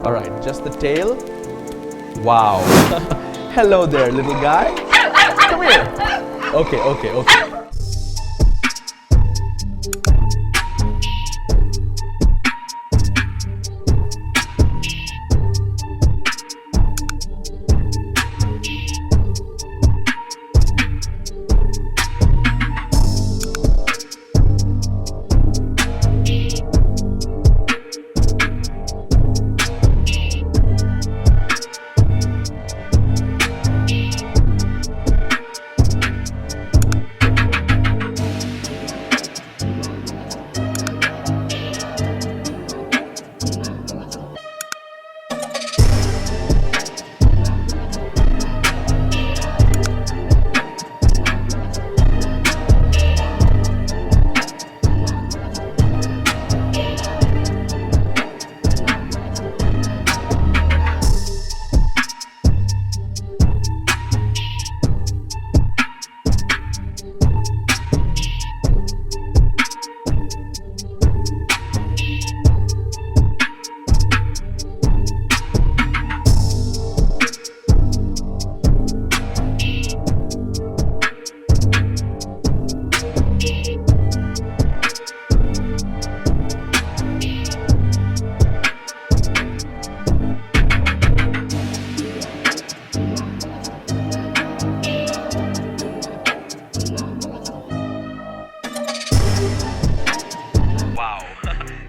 Alright, just the tail. Wow. Hello there, little guy. Come here. Okay, okay, okay.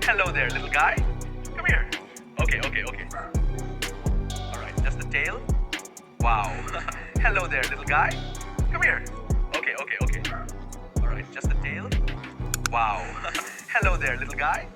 Hello there, little guy. Come here. Okay, okay, okay. Alright, just the tail. Wow. Hello there, little guy. Come here. Okay, okay, okay. Alright, just the tail. Wow. Hello there, little guy.